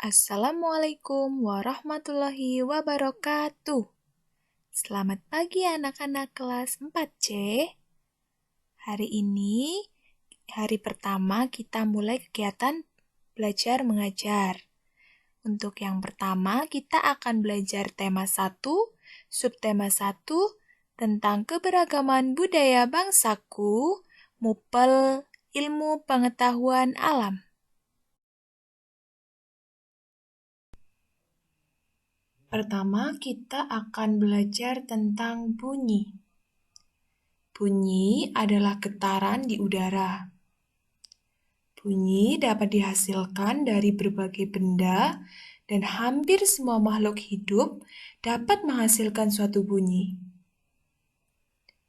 Assalamualaikum warahmatullahi wabarakatuh. Selamat pagi anak-anak kelas 4C. Hari ini, hari pertama kita mulai kegiatan belajar mengajar. Untuk yang pertama, kita akan belajar tema 1, subtema 1, tentang keberagaman budaya bangsaku, Mupel, ilmu pengetahuan alam. Pertama, kita akan belajar tentang bunyi. Bunyi adalah getaran di udara. Bunyi dapat dihasilkan dari berbagai benda dan hampir semua makhluk hidup dapat menghasilkan suatu bunyi.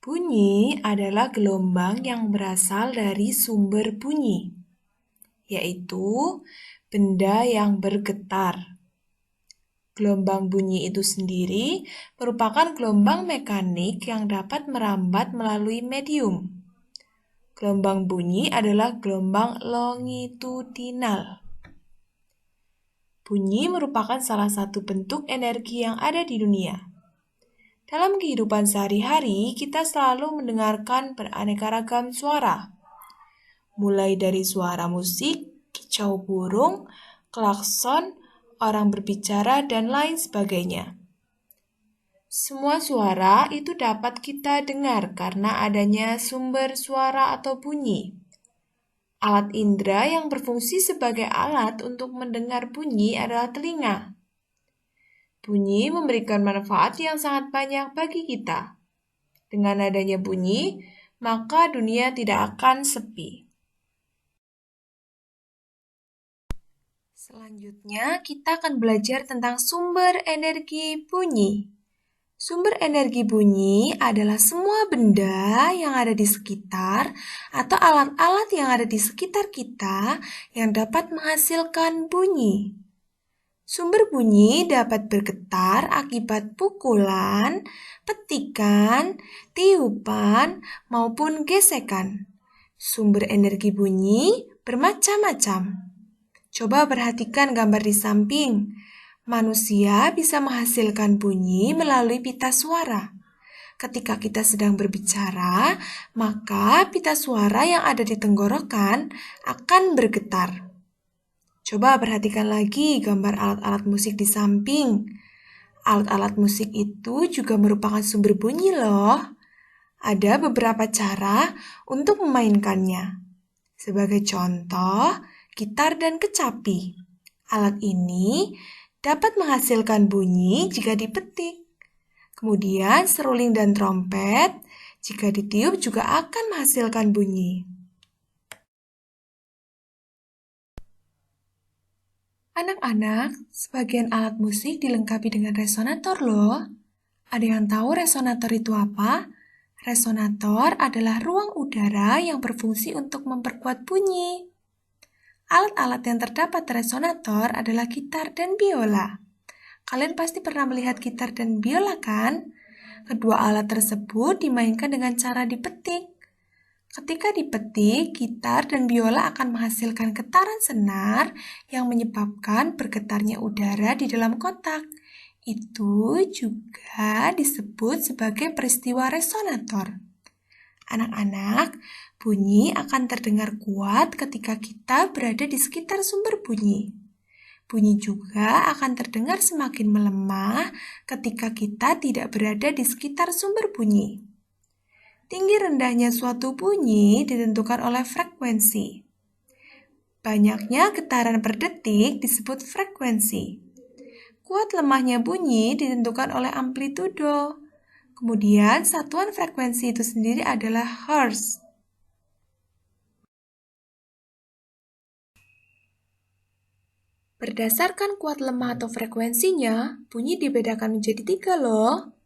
Bunyi adalah gelombang yang berasal dari sumber bunyi, yaitu benda yang bergetar. Gelombang bunyi itu sendiri merupakan gelombang mekanik yang dapat merambat melalui medium. Gelombang bunyi adalah gelombang longitudinal. Bunyi merupakan salah satu bentuk energi yang ada di dunia. Dalam kehidupan sehari-hari, kita selalu mendengarkan beraneka ragam suara. Mulai dari suara musik, kicau burung, klakson, orang berbicara, dan lain sebagainya. Semua suara itu dapat kita dengar karena adanya sumber suara atau bunyi. Alat indera yang berfungsi sebagai alat untuk mendengar bunyi adalah telinga. Bunyi memberikan manfaat yang sangat banyak bagi kita. Dengan adanya bunyi, maka dunia tidak akan sepi. Selanjutnya, kita akan belajar tentang sumber energi bunyi. Sumber energi bunyi adalah semua benda yang ada di sekitar atau alat-alat yang ada di sekitar kita yang dapat menghasilkan bunyi. Sumber bunyi dapat bergetar akibat pukulan, petikan, tiupan, maupun gesekan. Sumber energi bunyi bermacam-macam. Coba perhatikan gambar di samping. Manusia bisa menghasilkan bunyi melalui pita suara. Ketika kita sedang berbicara, maka pita suara yang ada di tenggorokan akan bergetar. Coba perhatikan lagi gambar alat-alat musik di samping. Alat-alat musik itu juga merupakan sumber bunyi loh. Ada beberapa cara untuk memainkannya. Sebagai contoh, gitar dan kecapi. Alat ini dapat menghasilkan bunyi jika dipetik. Kemudian seruling dan trompet, jika ditiup juga akan menghasilkan bunyi. Anak-anak, sebagian alat musik dilengkapi dengan resonator loh. Ada yang tahu resonator itu apa? Resonator adalah ruang udara yang berfungsi untuk memperkuat bunyi. Alat-alat yang terdapat resonator adalah gitar dan biola. Kalian pasti pernah melihat gitar dan biola kan? Kedua alat tersebut dimainkan dengan cara dipetik. Ketika dipetik, gitar dan biola akan menghasilkan getaran senar yang menyebabkan bergetarnya udara di dalam kotak. Itu juga disebut sebagai peristiwa resonator. Anak-anak, bunyi akan terdengar kuat ketika kita berada di sekitar sumber bunyi. Bunyi juga akan terdengar semakin melemah ketika kita tidak berada di sekitar sumber bunyi. Tinggi rendahnya suatu bunyi ditentukan oleh frekuensi. Banyaknya getaran per detik disebut frekuensi. Kuat lemahnya bunyi ditentukan oleh amplitudo. Kemudian satuan frekuensi itu sendiri adalah hertz. Berdasarkan kuat lemah atau frekuensinya, bunyi dibedakan menjadi 3 loh.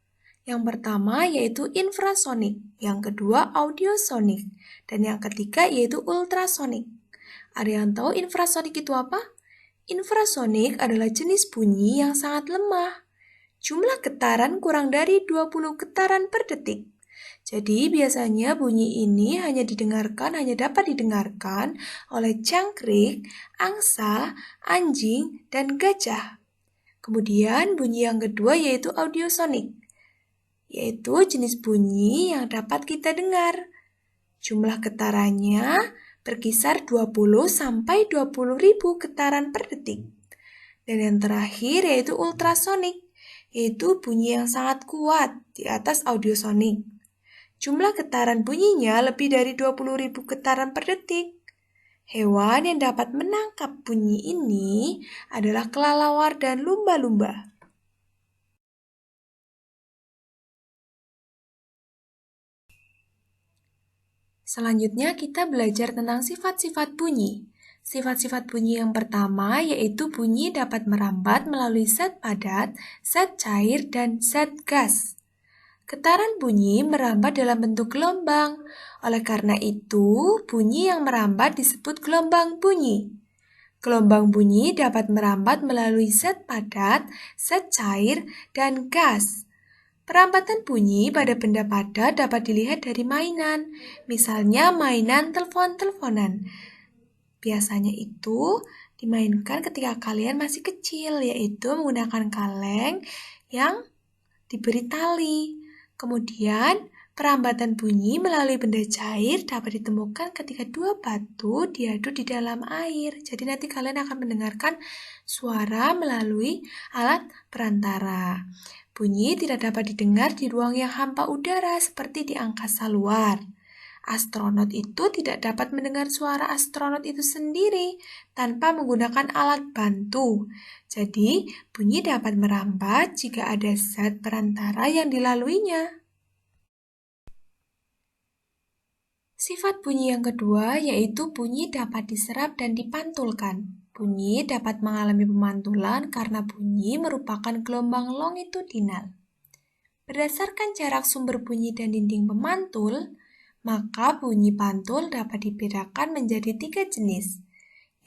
Yang pertama yaitu infrasonik, yang kedua audiosonik, dan yang ketiga yaitu ultrasonik. Ada yang tahu infrasonik itu apa? Infrasonik adalah jenis bunyi yang sangat lemah. Jumlah getaran kurang dari 20 getaran per detik. Jadi biasanya bunyi ini hanya dapat didengarkan oleh cangkrik, angsa, anjing, dan gajah. Kemudian bunyi yang kedua yaitu audiosonik, yaitu jenis bunyi yang dapat kita dengar. Jumlah getarannya berkisar 20 sampai 20 ribu getaran per detik. Dan yang terakhir yaitu ultrasonik, yaitu bunyi yang sangat kuat di atas audiosonik. Jumlah getaran bunyinya lebih dari 20 ribu getaran per detik. Hewan yang dapat menangkap bunyi ini adalah kelelawar dan lumba-lumba. Selanjutnya kita belajar tentang sifat-sifat bunyi. Sifat-sifat bunyi yang pertama yaitu bunyi dapat merambat melalui zat padat, zat cair, dan zat gas. Getaran bunyi merambat dalam bentuk gelombang. Oleh karena itu, bunyi yang merambat disebut gelombang bunyi. Gelombang bunyi dapat merambat melalui zat padat, zat cair, dan gas. Perambatan bunyi pada benda padat dapat dilihat dari mainan, misalnya mainan telepon-teleponan. Biasanya itu dimainkan ketika kalian masih kecil, yaitu menggunakan kaleng yang diberi tali. Kemudian, perambatan bunyi melalui benda cair dapat ditemukan ketika dua batu diadu di dalam air. Jadi nanti kalian akan mendengarkan suara melalui alat perantara. Bunyi tidak dapat didengar di ruang yang hampa udara seperti di angkasa luar. Astronot itu tidak dapat mendengar suara astronot itu sendiri tanpa menggunakan alat bantu. Jadi, bunyi dapat merambat jika ada zat perantara yang dilaluinya. Sifat bunyi yang kedua yaitu bunyi dapat diserap dan dipantulkan. Bunyi dapat mengalami pemantulan karena bunyi merupakan gelombang longitudinal. Berdasarkan jarak sumber bunyi dan dinding pemantul, maka bunyi pantul dapat dibedakan menjadi 3 jenis.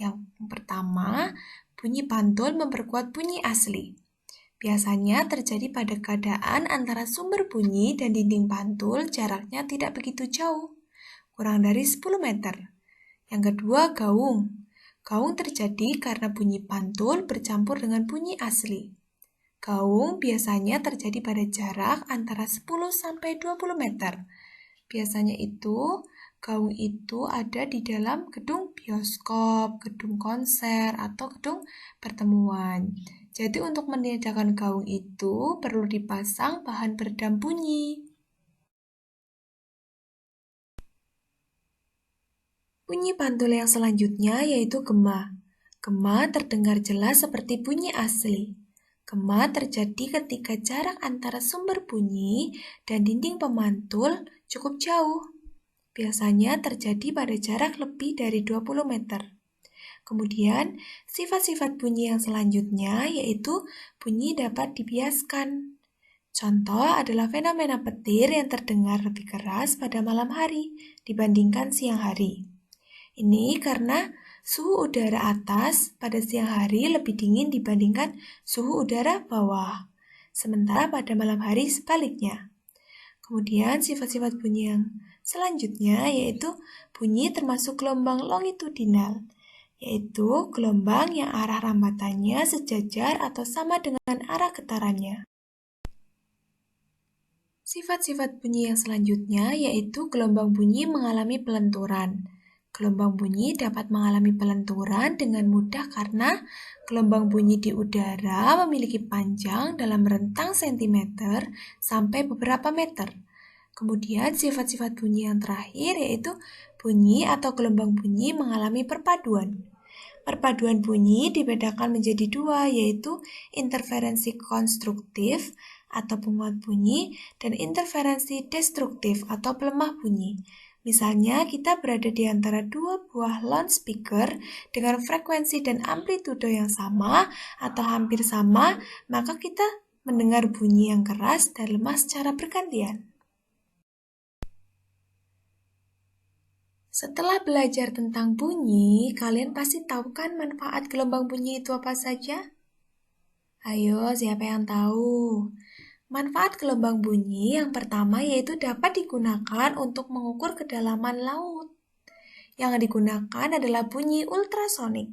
Yang pertama, bunyi pantul memperkuat bunyi asli. Biasanya terjadi pada keadaan antara sumber bunyi dan dinding pantul jaraknya tidak begitu jauh, kurang dari 10 meter. Yang kedua, gaung. Gaung terjadi karena bunyi pantul bercampur dengan bunyi asli. Gaung biasanya terjadi pada jarak antara 10 sampai 20 meter. Biasanya gaung itu ada di dalam gedung bioskop, gedung konser, atau gedung pertemuan. Jadi untuk meniadakan gaung itu perlu dipasang bahan peredam bunyi. Bunyi pantul yang selanjutnya yaitu gema. Gema terdengar jelas seperti bunyi asli. Gema terjadi ketika jarak antara sumber bunyi dan dinding pemantul cukup jauh. Biasanya terjadi pada jarak lebih dari 20 meter. Kemudian, sifat-sifat bunyi yang selanjutnya yaitu bunyi dapat dibiaskan. Contoh adalah fenomena petir yang terdengar lebih keras pada malam hari dibandingkan siang hari. Ini karena suhu udara atas pada siang hari lebih dingin dibandingkan suhu udara bawah. Sementara pada malam hari sebaliknya. Kemudian sifat-sifat bunyi yang selanjutnya yaitu bunyi termasuk gelombang longitudinal, yaitu gelombang yang arah rambatannya sejajar atau sama dengan arah getarannya. Sifat-sifat bunyi yang selanjutnya yaitu gelombang bunyi mengalami pelenturan. Gelombang bunyi dapat mengalami pelenturan dengan mudah karena gelombang bunyi di udara memiliki panjang dalam rentang sentimeter sampai beberapa meter. Kemudian sifat-sifat bunyi yang terakhir yaitu bunyi atau gelombang bunyi mengalami perpaduan. Perpaduan bunyi dibedakan menjadi dua, yaitu interferensi konstruktif atau penguat bunyi dan interferensi destruktif atau pelemah bunyi. Misalnya, kita berada di antara dua buah loudspeaker dengan frekuensi dan amplitudo yang sama atau hampir sama, maka kita mendengar bunyi yang keras dan lemah secara bergantian. Setelah belajar tentang bunyi, kalian pasti tahu kan manfaat gelombang bunyi itu apa saja? Ayo, siapa yang tahu? Manfaat gelombang bunyi yang pertama yaitu dapat digunakan untuk mengukur kedalaman laut. Yang digunakan adalah bunyi ultrasonik.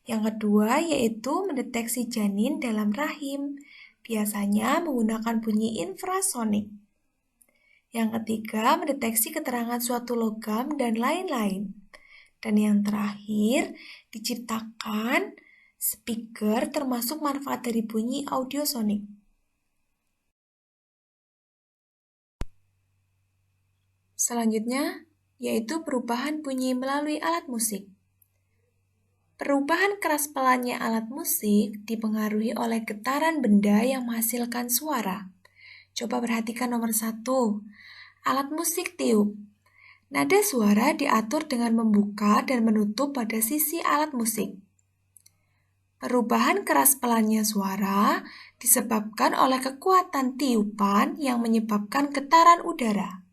Yang kedua yaitu mendeteksi janin dalam rahim, biasanya menggunakan bunyi infrasonik. Yang ketiga, mendeteksi keterangan suatu logam dan lain-lain. Dan yang terakhir, diciptakan speaker termasuk manfaat dari bunyi audiosonik. Selanjutnya, yaitu perubahan bunyi melalui alat musik. Perubahan keras pelannya alat musik dipengaruhi oleh getaran benda yang menghasilkan suara. Coba perhatikan nomor 1, alat musik tiup. Nada suara diatur dengan membuka dan menutup pada sisi alat musik. Perubahan keras pelannya suara disebabkan oleh kekuatan tiupan yang menyebabkan getaran udara.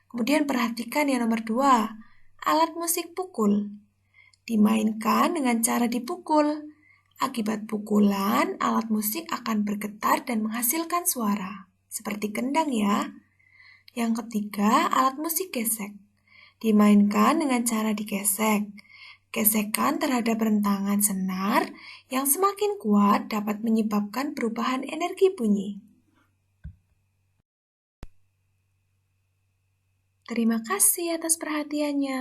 Kemudian perhatikan yang nomor 2, alat musik pukul. Dimainkan dengan cara dipukul. Akibat pukulan, alat musik akan bergetar dan menghasilkan suara, seperti kendang ya. Yang ketiga, alat musik gesek. Dimainkan dengan cara digesek. Gesekan terhadap rentangan senar yang semakin kuat dapat menyebabkan perubahan energi bunyi. Terima kasih atas perhatiannya.